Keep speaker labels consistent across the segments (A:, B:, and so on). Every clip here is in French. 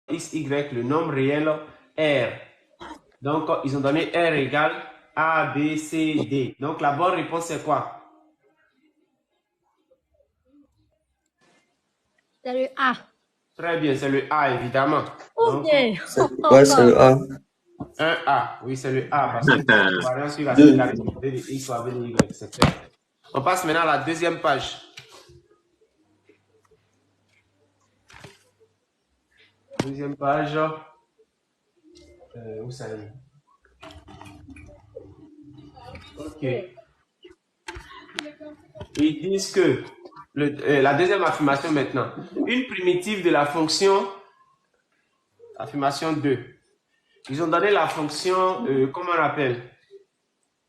A: x, y, le nombre réel R. Donc, ils ont donné R égale A, B, C, D. Donc, la bonne réponse, c'est quoi?
B: C'est le A.
A: Très bien, c'est le A, évidemment. Donc,
B: Ouais,
C: c'est le A.
A: un A. Oui, c'est le A, parce que c'est variant sur la singularité de X ou avec de Y, c'est clair. On passe maintenant à la deuxième page. Deuxième page. Où ça est? Ok. Ils disent que, la deuxième affirmation maintenant, une primitive de la fonction, affirmation 2. Ils ont donné la fonction, comment on appelle,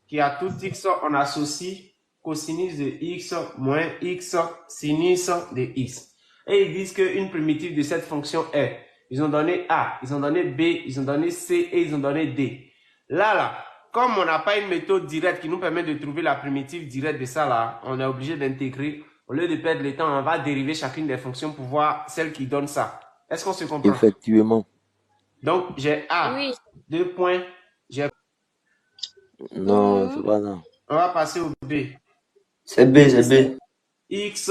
A: qui a tout x, on associe cosinus de x moins x sinus de x. Et ils disent qu'une primitive de cette fonction est, ils ont donné A, ils ont donné B, ils ont donné C et ils ont donné D. Là, comme on n'a pas une méthode directe qui nous permet de trouver la primitive directe de ça là, on est obligé d'intégrer. Au lieu de perdre le temps, on va dériver chacune des fonctions pour voir celle qui donne ça. Est-ce qu'on se comprend?
C: Effectivement.
A: Donc, j'ai A,
B: oui.
A: 2 points, j'ai...
C: Non, c'est pas ça.
A: On va passer au B.
C: C'est B, c'est B.
A: X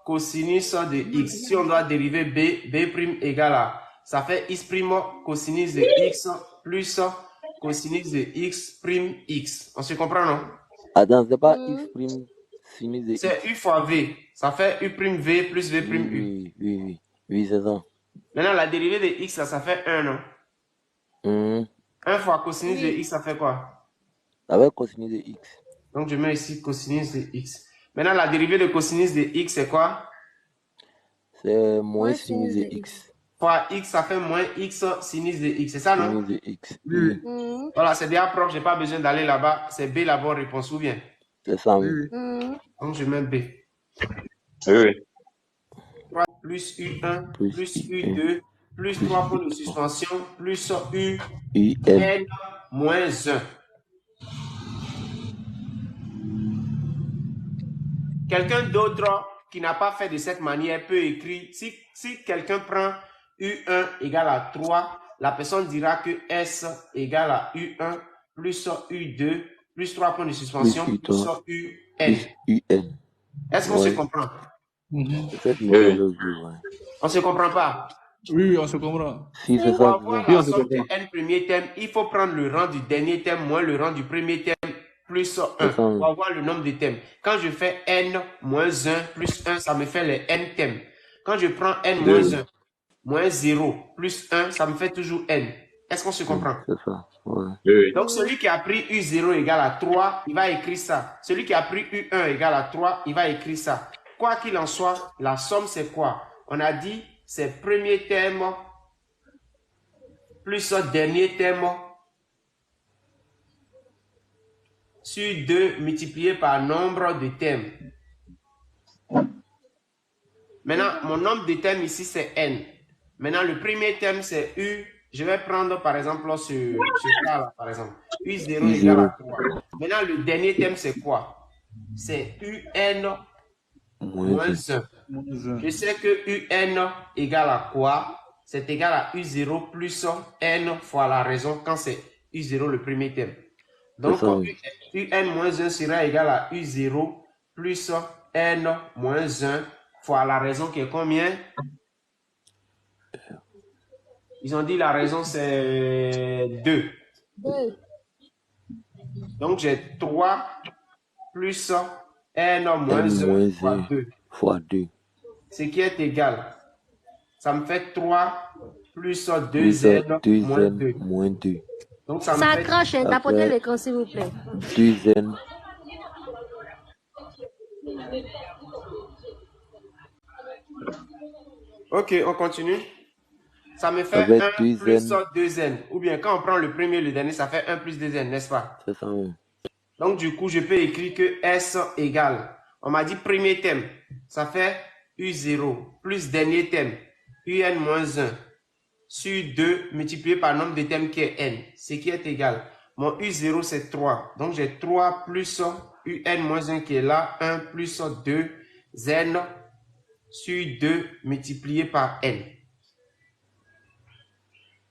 A: cosinus de X. Si on doit dériver B, B' égale à, ça fait X' cosinus de X plus cosinus de X', X. On se comprend, non?
C: Attends, c'est pas X' sinus de X.
A: C'est U fois V. Ça fait U', plus V', U.
C: Oui, c'est ça.
A: Maintenant, la dérivée de X, là, ça fait 1, non? 1 fois cosinus de X, ça fait quoi?
C: Avec cosinus de X.
A: Donc, je mets ici cosinus de X. Maintenant, la dérivée de cosinus de X, c'est quoi?
C: C'est moins sinus de X.
A: Fois X, ça fait moins X sinus de X. C'est ça, non?
C: Sinus de X.
A: Oui. Voilà, c'est bien propre. Je n'ai pas besoin d'aller là-bas. C'est B la bonne réponse, ou bien?
C: C'est ça, oui.
A: Donc, je mets B.
D: Oui.
A: Plus U1, plus U2, plus 3 points de suspension, plus U, N, moins 1. Quelqu'un d'autre qui n'a pas fait de cette manière peut écrire, si quelqu'un prend U1 égale à 3, la personne dira que S égale à U1 plus U2 plus 3 points de suspension plus UN. Est-ce qu'on se comprend? On se comprend pas?
E: Oui, on se comprend.
C: Si, c'est
A: Pour
C: ça.
A: avoir la somme de n premier thème, il faut prendre le rang du dernier thème moins le rang du premier thème plus 1 pour avoir le nombre de thèmes. Quand je fais n moins 1 plus 1, ça me fait les n thèmes. Quand je prends n moins 1 moins 0 plus 1, ça me fait toujours n. Est-ce qu'on se comprend?
C: C'est ça.
D: Oui.
A: Donc, celui qui a pris U0 égale à 3, il va écrire ça. Celui qui a pris U1 égale à 3, il va écrire ça. Quoi qu'il en soit, la somme, c'est quoi? On a dit, c'est premier thème plus dernier thème sur 2 multiplié par nombre de thèmes. Maintenant, mon nombre de thèmes ici, c'est n. Maintenant, le premier thème, c'est U. Je vais prendre, par exemple, ce cas-là, par exemple. U0 égale à 3. Maintenant, le dernier thème, c'est quoi? C'est UN moins 1. Je sais que UN égale à quoi? C'est égal à U0 plus N fois la raison quand c'est U0 le premier thème. Donc, UN moins 1 sera égal à U0 plus N moins 1 fois la raison qui est combien? Ils ont dit la raison c'est 2. Donc, j'ai 3 plus N moins 1
C: fois 2.
A: Ce qui est égal. Ça me fait 3 plus 2N moins 2. Donc, ça me fait...
B: crache, tapotez l'écran s'il vous plaît.
C: 2N.
A: Ok, on continue. Ça me fait 1 plus 2N. Ou bien, quand on prend le premier et le dernier, ça fait 1 plus 2N, n'est-ce pas?
C: C'est ça, oui.
A: Donc, du coup, je peux écrire que S égale. On m'a dit premier thème. Ça fait U0 plus dernier thème. UN moins 1 sur 2 multiplié par le nombre de thèmes qui est N. Ce qui est égal. Mon U0, c'est 3. Donc, j'ai 3 plus UN moins 1 qui est là. 1 plus 2 N sur 2 multiplié par N.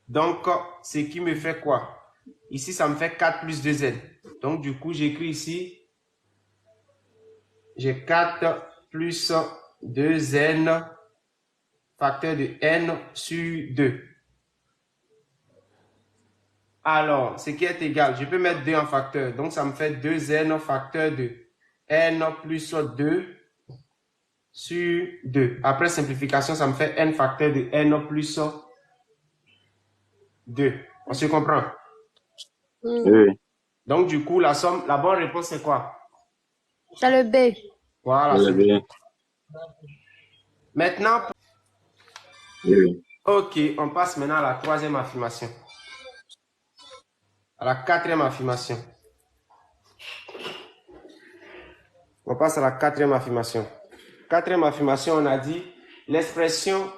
A: Donc, ce qui me fait quoi? Ici, ça me fait 4 plus 2n. Donc, du coup, j'écris ici, j'ai 4 plus 2n facteur de n sur 2. Alors, ce qui est égal, je peux mettre 2 en facteur. Donc, ça me fait 2n facteur de n plus 2 sur 2. Après simplification, ça me fait n facteur de n plus 2. On se comprend?
D: Oui, oui.
A: Donc, du coup, la bonne réponse, c'est quoi?
B: C'est le B.
A: Voilà, c'est
D: bien.
A: Maintenant,
D: Oui, oui.
A: ok, on passe maintenant à la troisième affirmation. À la quatrième affirmation. On passe à la quatrième affirmation. Quatrième affirmation, on a dit l'expression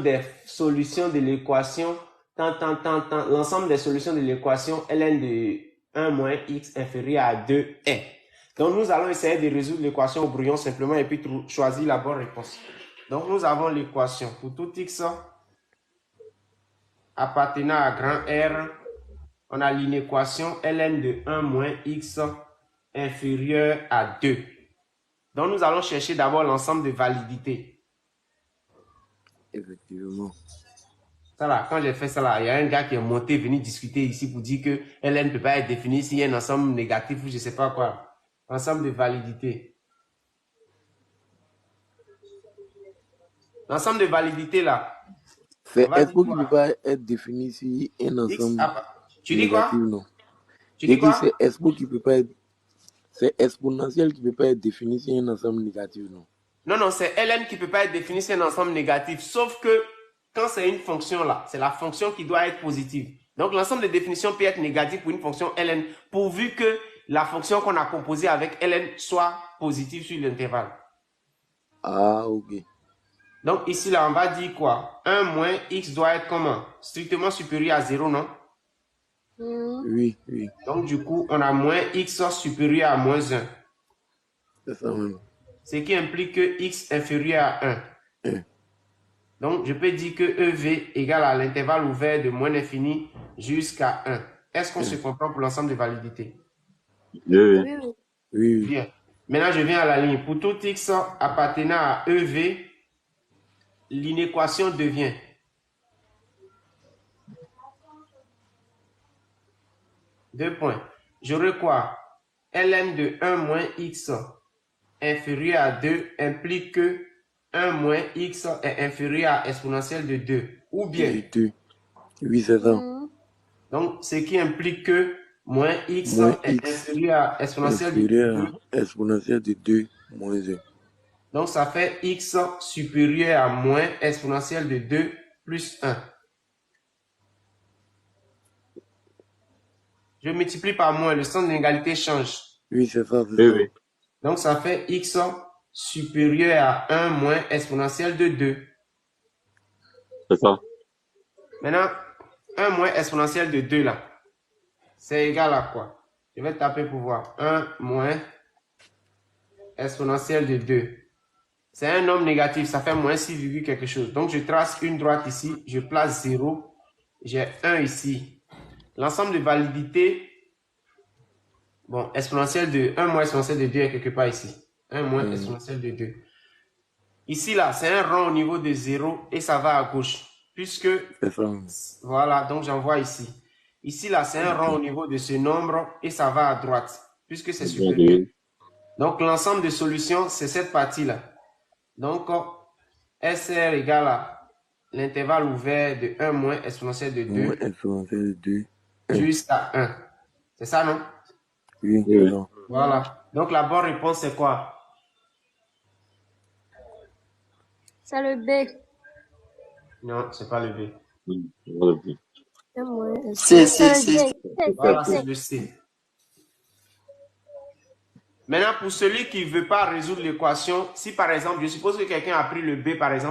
A: des solutions de l'équation, l'ensemble des solutions de l'équation ln de 1 moins x inférieur à 2 est. Donc, nous allons essayer de résoudre l'équation au brouillon simplement et puis choisir la bonne réponse. Donc, nous avons l'équation pour tout x appartenant à grand R. On a l'inéquation ln de 1 moins x inférieur à 2. Donc, nous allons chercher d'abord l'ensemble de validité.
C: Effectivement.
A: Ça là, quand j'ai fait ça là, il y a un gars qui est monté, venu discuter ici pour dire que ln ne peut pas être défini s'il y a un ensemble négatif ou je ne sais pas quoi. Ensemble de validité. L'ensemble de validité là.
C: C'est expo qui ne peut pas être défini si un ensemble
A: tu dis
C: négatif,
A: quoi?
C: non.
A: Tu dis quoi?
C: C'est expo qui peut pas être... C'est exponentiel qui ne peut pas être défini si un ensemble négatif, non.
A: Non, non, c'est ln qui ne peut pas être défini si un ensemble négatif. Sauf que quand c'est une fonction là, c'est la fonction qui doit être positive. Donc l'ensemble de définitions peut être négatif pour une fonction ln, pourvu que la fonction qu'on a composée avec ln soit positive sur l'intervalle.
C: Ah, ok.
A: Donc ici là, on va dire quoi? 1 moins x doit être comment? Strictement supérieur à 0, non?
C: Oui, oui.
A: Donc du coup, on a moins x supérieur à moins 1.
C: C'est ça même.
A: Ce qui implique que x inférieur à 1. Donc, je peux dire que EV égale à l'intervalle ouvert de moins l'infini jusqu'à 1. Est-ce qu'on se comprend pour l'ensemble des validités?
D: Oui,
C: oui.
A: Bien. Maintenant, je viens à la ligne. Pour tout x appartenant à EV, l'inéquation devient deux points. J'aurai quoi? ln de 1 moins x inférieur à 2 implique que 1 moins x est inférieur à exponentielle de 2. Ou bien?
C: 2. Oui, c'est ça.
A: Donc, ce qui implique que moins x est inférieur à exponentielle de 2.
C: Exponentielle de 2 moins 1.
A: Donc, ça fait x supérieur à moins exponentielle de 2 plus 1. Je multiplie par moins, le sens de l'égalité change.
C: Oui, c'est ça.
D: oui.
A: Donc, ça fait x supérieur à 1 moins exponentielle de 2.
D: C'est ça.
A: Maintenant, 1 moins exponentielle de 2 là, c'est égal à quoi? Je vais taper pour voir. 1 moins exponentielle de 2. C'est un nombre négatif, ça fait moins 6, quelque chose. Donc, je trace une droite ici, je place 0, j'ai 1 ici. L'ensemble de validité, bon, exponentielle de 1 moins exponentielle de 2 est quelque part ici. 1 moins exponentielle de 2. Ici, là, c'est un rond au niveau de 0 et ça va à gauche. Puisque, voilà, donc j'envoie ici. Ici, là, c'est un rond au niveau de ce nombre et ça va à droite, puisque c'est supérieur. Donc, l'ensemble de solutions, c'est cette partie-là. Donc, SR égale à l'intervalle ouvert de 1 moins exponentielle de 2,
C: exponentielle de 2
A: jusqu'à 1. C'est ça, non?
C: Oui.
A: Voilà. Donc, la bonne réponse, c'est quoi?
B: C'est le B.
A: Non, c'est pas le B.
B: C'est
A: Voilà, c'est le C. Maintenant, pour celui qui ne veut pas résoudre l'équation, si par exemple, je suppose que quelqu'un a pris le B, par exemple,